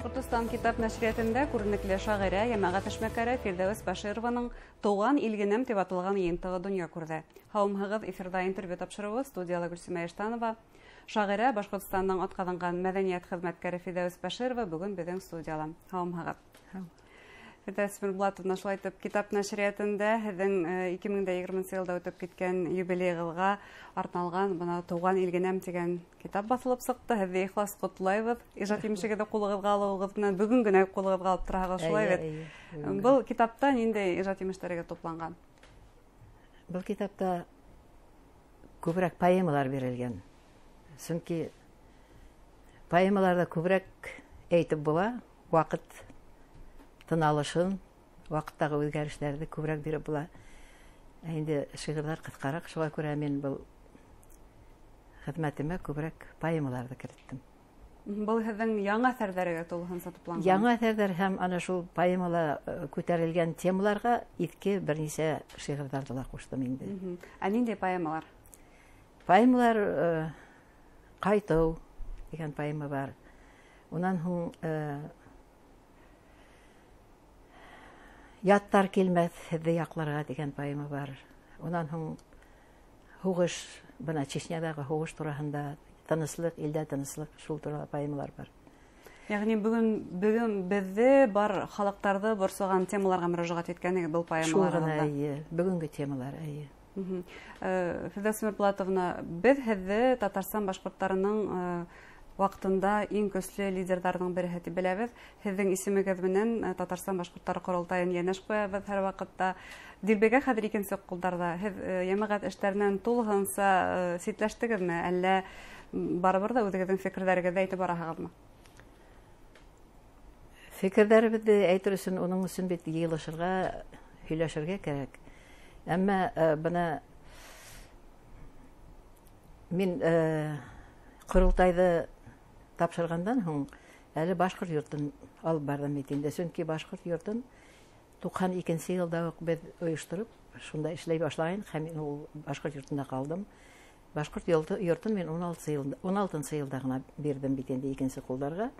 Башкортстан китап нәшриятында күренекле шагыйрә, ямагат эшмәкәре Фирдәүс Башированың «Туган илгенем» дип аталган йыентыгы дөнья күрде. Һаумһыгыз эфирда интервью тапшырыбыз, студияда Гөлсемә Эштанова. Шагыйрә Башкортстанның атказанган мәдәният хезмәткәре Фирдәүс Баширова бүген безнең студияда. Һаумһыгыз. Фирдәүс Мирбулатовна, шулай итеп, китап нәшриятында һезнең 2020 елда үтеп киткән юбилейгызга арналган бына «Туган илгенем» дигән китап басылып сыкты. Һезне ихлас котлайбыз. Иҗат имешегездә кулыгызга алуыгыз белән бүген генә кулыгызга алып торагыз, шулай бит. Бу китапта нинди иҗат имештәргә тупланган? Бұл китапта күбрәк поэмалар бирелгән. Чөнки поэмаларда күбрәк әйтеп була, вакыт тыналышын, вакыттагы үзгәрешләрне күбрәк биреп була. Инде шигырьләр кыскарак, шуңа күрә мин бу хезмәтемә күбрәк поэмаларны керттем. Бу һезнең яңа әсәрләргә тулыһынча тупланган. Яңа әсәрләр һәм ана шул поэмала күтәрелгән темаларга иске берничә шигырьләрне ла куштым инде. Ә нинди поэмалар? Поэмалар Кайту дигән поэма бар. Унан һуң Яттар килмәс һеҙҙе яҡларға дигән поэма бар. Унан һуң һуғыш, бына Чечнядагы һуғыш тураһында, тыныслык, илдә тыныслык, шул турала поэмалар бар. Ягъни бүген беҙҙе бар халыҡтарҙы борсоған темаларға мөрәжәғәт иткәнегеҙ был поэмаларда. Шул ғына, бөгөнгө темалар. Фирдәүс Мирбулатовна, беҙ һеҙҙе Татарстан башҡорттарының ваҡытында иң көслө лидерҙарҙың береһе тип беләбеҙ. Һеҙҙең исемегеҙ менән Татарстан башҡорттары ҡоролтайын йәнәш ҡуябыҙ һәр ваҡытта. Дилбегә хәҙер икенсе ҡулдарҙа. Һеҙ йәмәғәт эштәренән тулыһынса ситләштегеҙме, әллә барыбер ҙа үҙегеҙҙең фекерҙәрегеҙҙе әйтеп бараһығыҙмы? Фекерҙәребеҙҙе әйтер өсөн, уның өсөн бит йыйылышырға, һөйләшергә кәрәк. Әммә бына мин ҡоролтайҙы тапшырғандан һуң әле башҡорт йортон алып барҙым бит инде. Сөнки башҡорт йортон 92 йылда уҡ беҙ ойоштороп, шунда эшләй башлайын, һәм мин ул башҡорт йортонда ҡалдым. Башҡорт йортон мин 16 йылда ғына бирҙем бит инде икенсе ҡулдарға.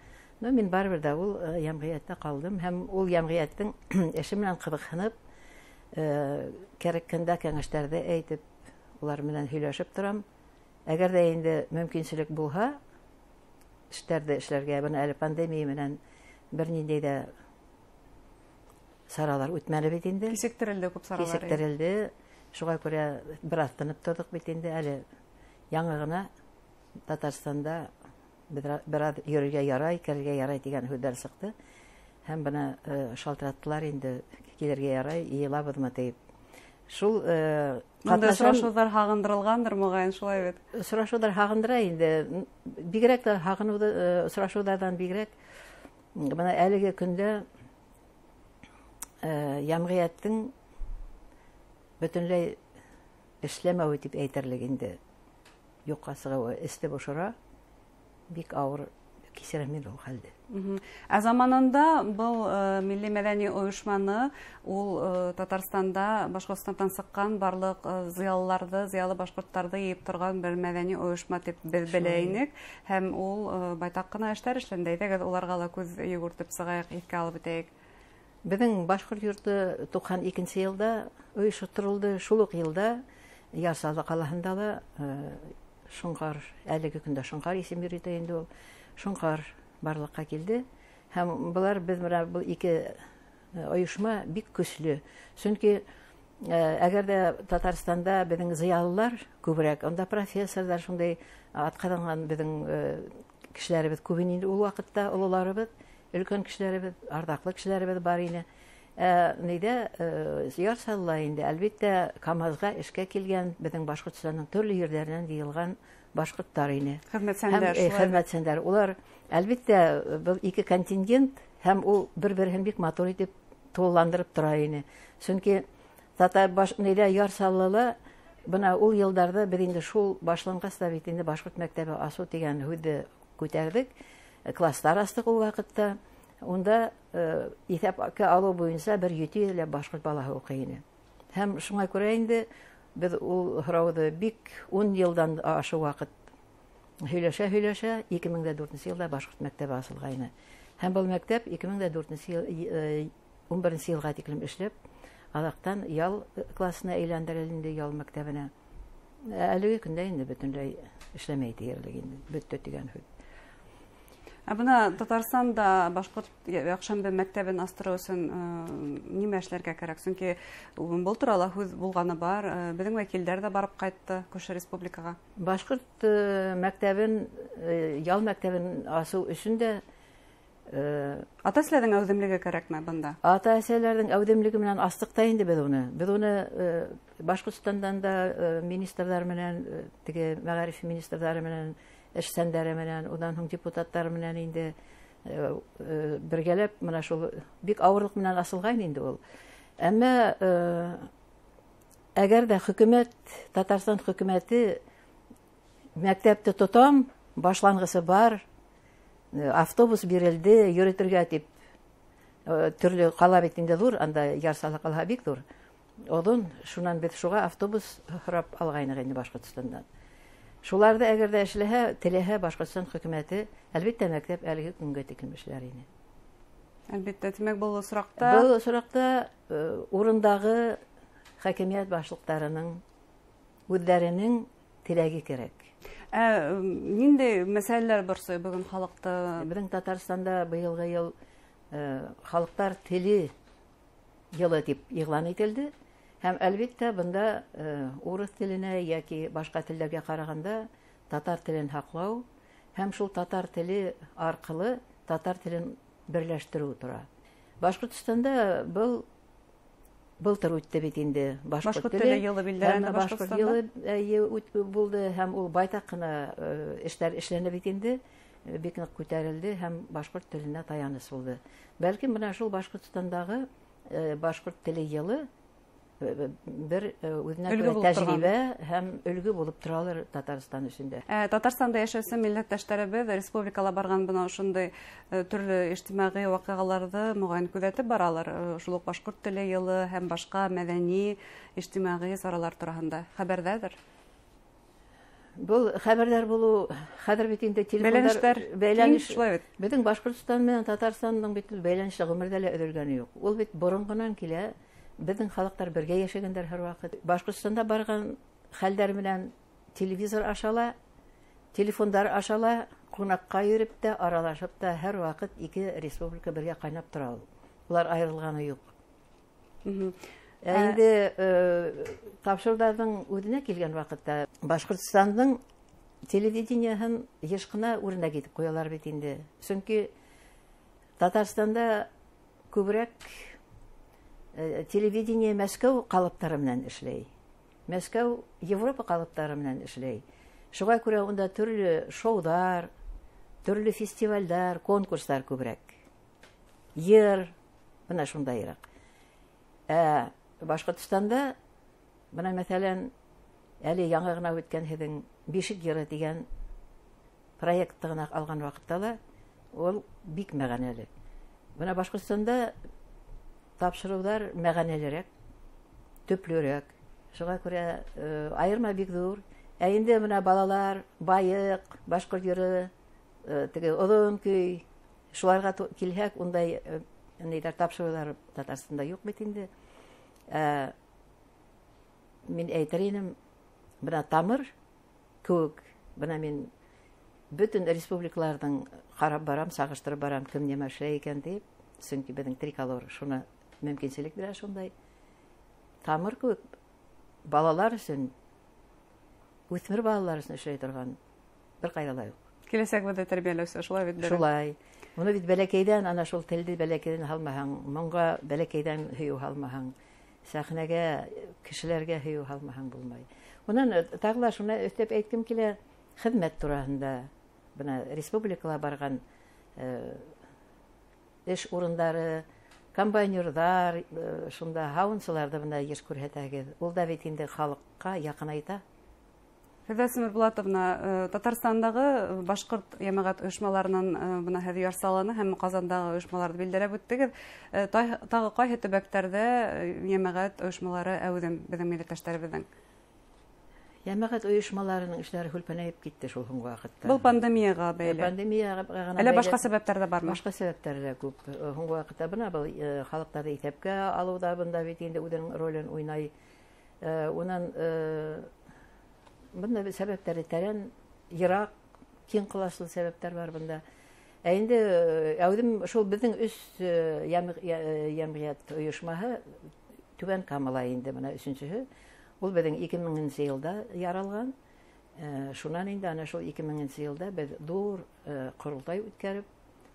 Но мин барыбер ҙә ул йәмғиәттә ҡалдым, һәм ул йәмғиәттең эше менән ҡыҙыҡһынып, кәрәккәндә кәңәштәрҙе әйтеп, улар менән һөйләшеп торам. Әгәр дә инде мөмкинселек булһа, эштәрҙе эшләргә, бына әле пандемия менән бер ниндәй дә саралар үтмәне бит инде. Кисектерелде күп саралар. Кисектерелде. Шуға күрә бер тынып тордык бит инде. Әле яңы гына Татарстанда бер аҙ йөрөргә ярай, керергә ярай дигән һүҙҙәр сыҡты. Һәм бына шалтыраттылар инде, килергә ярай, йыйылабыҙмы тип. Шул сорашыуҙар һағындырылғандыр, моғайын, шулай бит. Сорашыуҙар һағындыра инде. Бигерәк тә һағыныуҙы, сорашыуҙарҙан бигерәк, бына әлеге көндә йәмғиәттең бөтөнләй эшләмәүе тип әйтерлек инде. Юҡҡа сығыуы, эсте бошора, бик ауыр кисерәм ул хәлде. Ә заманында был милли мәҙәни ойошманы ул Татарстанда, Башҡортостандан сыҡҡан барлыҡ зыялыларҙы, зыялы башҡорттарҙы йыйып торған бер мәҙәни ойошма тип белә инек. Һәм ул байтаҡ ҡына эштәр эшләнде. Әйҙәгеҙ уларға ла күҙ йүгертеп сығайыҡ, иҫкә алып үтәйек. Беҙҙең башҡорт йорто 92 йылда ойошторолдо, шул уҡ йылда Ярсалы ҡалаһында ла Шоңҡар, әлеге көндә Шоңҡар исем йөрөтә инде ул. Шоңҡар барлыҡҡа килде. Һәм былар беҙ менән был ике ойошма бик көслө. Сөнки әгәр дә Татарстанда беҙҙең зыялылар күберәк, онда профессорҙар, шундай атҡаҙанған беҙҙең кешеләребеҙ күп инде ул ваҡытта, ололарыбыҙ, өлкән кешеләребеҙ, арҙаҡлы кешеләребеҙ бар ине. Нейҙә Ярсалыла инде, әлбиттә, КамАЗға эшкә килгән беҙҙең Башҡортостанның төрлө ерҙәренән йыйылған башҡорттар ине. Хеҙмәтсәндәр. Улар, әлбиттә, был ике контингент, һәм ул бер-береһен бик матур итеп тулыландырып тора ине. Сөнки Ярсалыла, бына ул йылдарҙа беҙ инде шул башланғаста бит инде башҡорт мәктәбе асыу дигән һүҙҙе күтәрҙек. Кластар астыҡ ул ваҡытта. Унда иҫәпкә алыу буйынса 100 башҡорт балаһы уҡый ине. Һәм шуңа күрә инде беҙ ул һорауҙы бик 10 йылдан ашы ваҡыт һөйләшә, 2004 йылда башҡорт мәктәбе асылғайны. Һәм был мәктәп 2011 елга тиклем эшләп, адактан ял классына әйләндерелде, ял мәктәбенә. Әлеге көндә инде бөтенләй эшләмәй диярлек инде, бөтте дигән һүз. Бuna Татарстанда башкорт якшәмбе мәктәбен астыру өчен нимә эшләргә кирәк? Чөнки бу турыда һүз булганы бар, безнең вәкилләр дә барып кайтты күрше республикага. Башкорт мәктәбен, ял мәктәбен асу өчен дә Ата-әсәләрнең әүдемлеге кирәкме бunda? Ата-әсәләрнең әүдемлеге белән астыкта инде без уны. Без уны Башкортстандан да министрлар белән, теге мәгариф министрлары белән, эшчәннәре белән, удан һуң депутатлар белән инде бергәләп менә шул бик авырлык белән асылган инде ул. Әмма әгәр дә хөкүмәт, Татарстан хөкүмәте мәктәпте тотам, башлангысы бар, автобус бирелде, йөритергә дип төрле кала бит инде зур, анда ярсалы кала бик зур. Одан шуннан бит шуга автобус һорап алгайны инде Башкортстандан. Шуларда әгәр дә эшләһә, теләһә Башкортстан хөкүмәте, әлбәттә мәктәп әлеге көнгә тиклем эшләр иде. Әлбәттә, тимәк бу соракта урындагы хакимият башлыкларының үзләренең теләге кирәк. Нинди мәсьәләләр борсый бүген халыкты? Безнең Татарстанда быелгы ел халыклар теле елы дип игълан ителде. Һәм әлбәттә бunda урыс теленә яки башка телләргә караганда татар телен хаклау һәм шул татар теле аркылы татар телен берләштерү тора. Башкортстанда былтыр үтте бит инде башкорт теле елы билдерелде Башкортстанда. Булды һәм ул байтак кына эшләр эшләнә бит инде, бик нык күтәрелде һәм башкорт теленә таяныс булды. Бәлки менә шул Башкортстандагы башкорт теле елы bir үзенә күрә тәҗрибә һәм өлгү булып торалар Татарстан өчендә. Татарстанда яшәүче милләттәшләребез республикала барган бына шундый төрле иҗтимагый вакыйгаларда мөгаен күзәтеп баралар. Шул ук башкорт теле елы һәм башка мәдәни иҗтимагый саралар турында хәбәрдәдер. Бу хәбәрдар булу хәзер бит инде телефондар бәйләнеш. Безнең Башкортстан белән Татарстанның бит бәйләнеше гомердә лә өҙөлгәне юк. Ул бит борынгынан килә. Безнең халыклар бергә яшәгәндәр һәр вакыт. Башкортстанда барган хәлләр белән телевизор ашала, телефондар ашала, кунакка йөреп тә, аралашып та һәр вакыт ике республика бергә кайнап тора. Улар аерылганы юк. Инде тапшыруларның үзенә килгән вакытта Башкортстанның телевидениеһен еш кына үрнәк итеп куялар бит инде. Чөнки Татарстанда күбрәк телевидение Мәскәү калыптары белән эшләй. Мәскәү Европа калыптары белән эшләй. Шуңа күрә унда төрле шоудар, төрле фестивальләр, конкурслар күбрәк. Йыр, менә шундайрак. Башкортстанда менә мәсәлән, әле яңа гына үткән һеҙҙең Бишек йыры дигән проектты гына алган вакытта ул бик мәгънәле. Менә Башкортстанда тапшырулар мәгънәлерәк, төплерәк. Шуңа күрә айырма бик зур. Инде менә балалар, байык, башкорт йыры, теге оҙон көй, шуларга килһәк, ундай нидәр тапшырулар Татарстанда юк бит инде. Мин әйтер идем, менә тамыр күк, менә мин бөтен республикаларның карап барам, сагыштырып барам, кем нимә эшләй икән дип, чөнки безнең триколор шуны мөмкинчелек бирә шундай. Тамыр күк балалар өчен, үҫмер балалар өчен эшләй торган бер кайда ла юк. Киләсәк бит тәрбияләүсе шулай бит. Шулай. Уны бит бәләкәйдән, ана шул телде бәләкәйдән һалмаһаң, моңга бәләкәйдән һөю һалмаһаң, сәхнәгә, кешеләргә һөю һалмаһаң булмай. Унан тагыла шуны өстәп әйткем килә, хезмәт тураһында. Бына республикала барган эш урындары, комбайнердар, шунда һаунсыларда бына еш күрһәтәгез. Ул да бит инде халыкка якынайта. Фирдәүс Булатовна, Татарстандагы башкорт җәмәгать оешмаларының бына һәр ярсаланы һәм Казандагы оешмаларны билдереп үттегез. Тагы кайһы төбәктәрдә җәмәгать оешмалары әүдем безнең милләттәшләребезнең? Ямагат оешмаларының эшләре хөлпәнәеп китте шул һуңгы вакытта. Был пандемияга бәйле. Пандемияга гына Әллә башка сәбәпләр дә бармы? Башка сәбәпләр дә күп. Һуңгы вакытта бына был халыкларда исәпкә алуда бында бит инде үзенең ролен уйнай. Унан бunda сәбәпләре тәрән, ерак, киң кылашлы сәбәпләр бар бunda. Инде әүдем шул безнең үз ямгыять оешмаһы Түбән Камала инде менә өченчеһе. Ул безнең 2000 елда яралган. Шуннан инде ана шул 2000 елда без зур курултай үткәреп,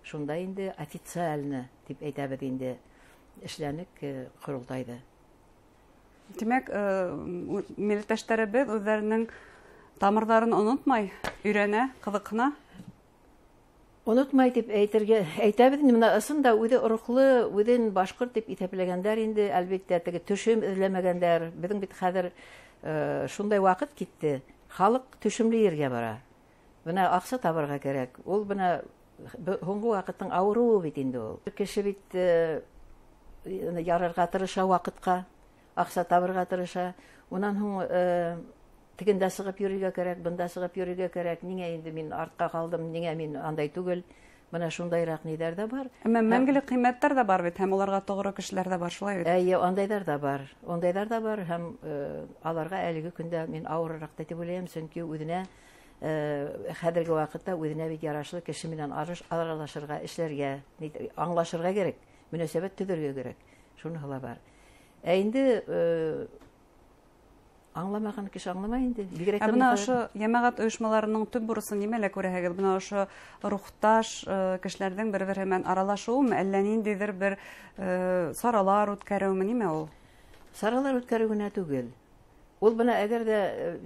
шунда инде официально дип әйтәбез инде эшләнек курултайда. Димәк, милләттәшләребез үзләренең тамырларын онытмай, өйрәнә, кызыкна. Онытмай дип әйтәбез инде, менә ысында үзе урыклы, үзен башкорт дип исәпләгәннәр инде, әлбәттә теге төшем эзләмәгәннәр. Безнең бит хәзер шундай вакыт китте. Халык төшемле ергә бара. Менә акча табырга кирәк. Ул менә һуңгы вакытның авыруы бит инде ул. Кеше бит ярарга тырыша вакытка, акча табырга тырыша. Унан һуң тигендә сыгып йөрергә кирәк, бында сыгып йөрергә кирәк. Нигә инде мин артка калдым, нигә мин андай түгел? Менә шундайрак нидәр дә бар. Әмма мәңгелек кыйммәттәр дә бар бит, һәм уларга тогры кешеләр дә бар, шулай бит. Әйе, андайдар да бар. Андайдар да бар һәм аларга әлеге көндә мин авыррак дип уйлыйм, чөнки үзенә хәзерге вакытта үзенә бит ярашлы кеше белән аралашырга, эшләргә, аңлашырга кирәк, мөнәсәбәт төзергә кирәк. Шуныһы бар. Инде аңламаган кеше аңламай инде. Бына ошо ямагат оешмаларының төп бурысы нимәлә күрәһегез? Бына ошо рухташ кешеләрнең бер-бер һәм аралашуымы, әллә ниндидер бер саралар үткәрүме, нимә ул? Саралар үткәрү генә түгел. Ул бына әгәр дә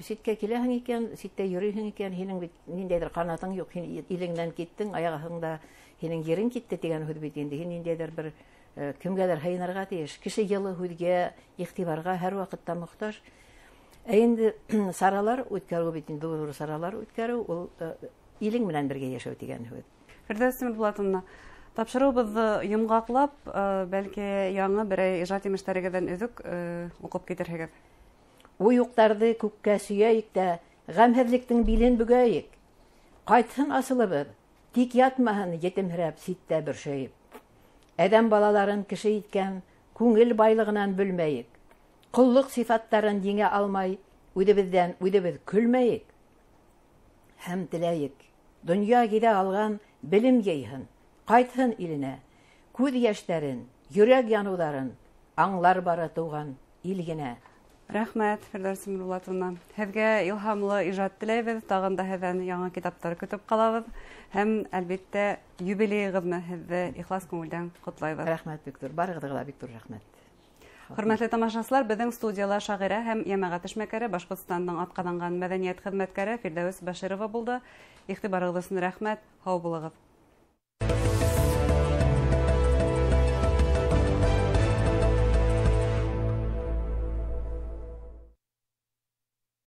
ситкә киләһең икән, ситтә йөрисең икән, һинең бит ниндәйдер канатың юк, һин илеңнән киттең, аягыңда һинең йөрин китте дигән һүз бит инде. Һин ниндәйдер бер кемгәдер һыйнырга тиеш. Кеше йылы һүзгә, игътибарга һәр вакытта мохтаҗ. Инде саралар үткәрү бит инде зур саралар үткәрү, ул илең белән бергә яшәү дигән һүз. Фирдәүс Булатовна, тапшыруыбызны йомгаклап, бәлки яңа берәй иҗат имештәрегездән үзек укып китерһегез. Уюктарды күккә сөйәйек тә, гамһезлектең билен бүгәйек. Кайтсын асылыбыз, тик ятмаһын етемһерәп ситтә бөршәеп. Әдәм балаларын кеше иткән күңел байлыгынан бөлмәйек. Куллык сифаттарын еңә алмай, үҙебеҙҙән үҙебеҙ көлмәйек. Һәм теләйек, донъя гиҙә алған белем йыйһын, ҡайтһын иленә, күҙ йәштәрен, йөрәк яныуҙарын аңлар бары тыуған ил генә. Рәхмәт, Фирдәүс Булатовна. Һеҙгә илһамлы ижад теләйбеҙ, тағын да һеҙҙән яңы китаптар көтөп ҡалабыҙ. Һәм, әлбиттә, юбилейығыҙны һеҙҙе ихлас күңелдән ҡотлайбыҙ. Рәхмәт, Биктур. Барығыҙға ла, Биктур, рәхмәт. Хөрмәтле тамашасылар, безнең студияла шағирә һәм йәмәғәт эшмәкәре Башҡортостандың атҡаҙанған мәҙәниәт хеҙмәткәре Фирдәүес Баширова булды. Иғтибарығыҙ өсөн рәхмәт, һау булығыҙ.